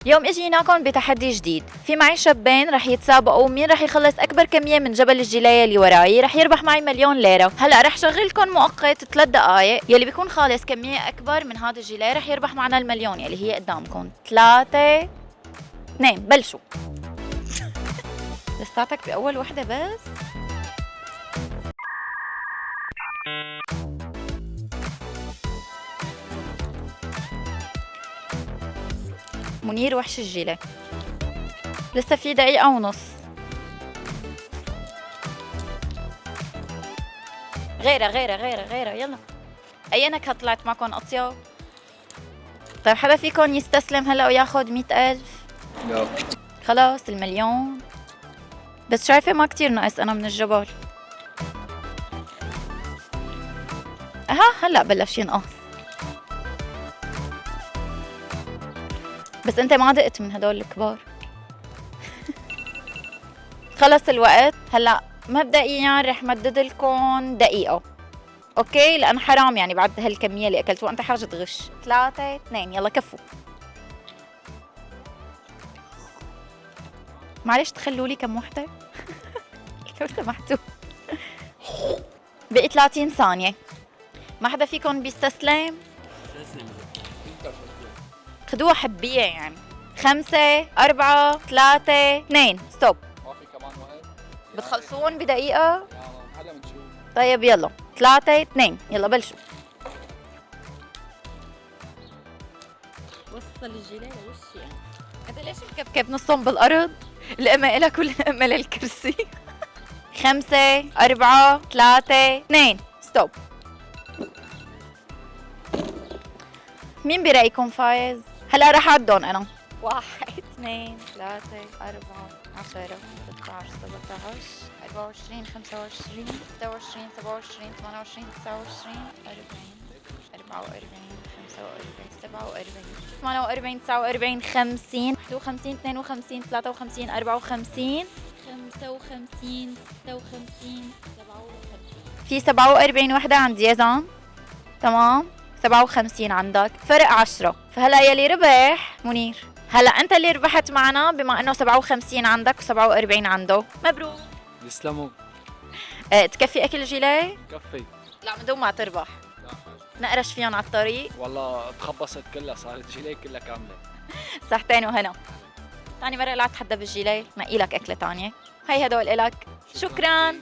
اليوم اجيناكم بتحدي جديد، في معي شابين رح يتسابقوا مين رح يخلص اكبر كمية من جبل الجلاية اللي وراي، رح يربح معي 1,000,000 ليرة. هلا رح شغلكم مؤقت 3 دقائق، يلي بيكون خالص كمية اكبر من هذا الجلاي رح يربح معنا 1,000,000 يلي هي قدامكم. 3 2 بلشوا. لساتك باول وحدة بس. منير وحش الجيلة، لسه في دقيقة ونص. غيرة يلا. أي نكهة طلعت معكم أطيب؟ طيب حدا فيكم يستسلم هلا وياخد 100,000؟ لا خلاص 1,000,000. بس شايفة ما كتير ناقص أنا من الجبل. هلا بلش ينقص. بس أنت ما دقت من هدول الكبار. خلص الوقت. هلا مبدئيا رح مدد لكم دقيقة، اوكي؟ لأن حرام يعني بعد هالكمية اللي أكلتوها أنت حاجة تغش. 3 2 يلا كفوا. معلش تخلوا لي كم وحدة لو سمحتوا. بقي 30 ثانية. ما حدا فيكم بيستسلم؟ خدوها حبية يعني. 5 4 3 2 ستوب. ما في كمان وقت؟ بتخلصون بدقيقة؟ هلا بنشوف. طيب يلا 3 2 يلا بلشوا. وصل الجيلة لوشي يعني. هذا ليش مكبكب نصهم بالأرض؟ الأمة إلك والأمة للكرسي. 5 4 3 2 ستوب. مين برأيكم فايز؟ هلا رح أعدهم أنا. 1 2 3 4 10 13 17 24 25 26 27 28 29 40 44 45 47 48 49 50 51 52 53 54 55 56 57. في 47 وحدة عند يزن. تمام 57 عندك، فرق 10. فهلا يلي ربح منير. هلا انت اللي ربحت معنا بما انه 57 عندك و47 عنده. مبروك. يسلموا. تكفي اكل جيلي؟ كفي. لا من دون ما تربح. لا نقرش فيهم على الطريق. والله تخبصت كلها، صارت جيلي كلها كامله. صحتين وهنا. ثاني مرة لا تحدى بالجيلي، نقي لك أكلة تانية. هي هدول إلك. شكراً.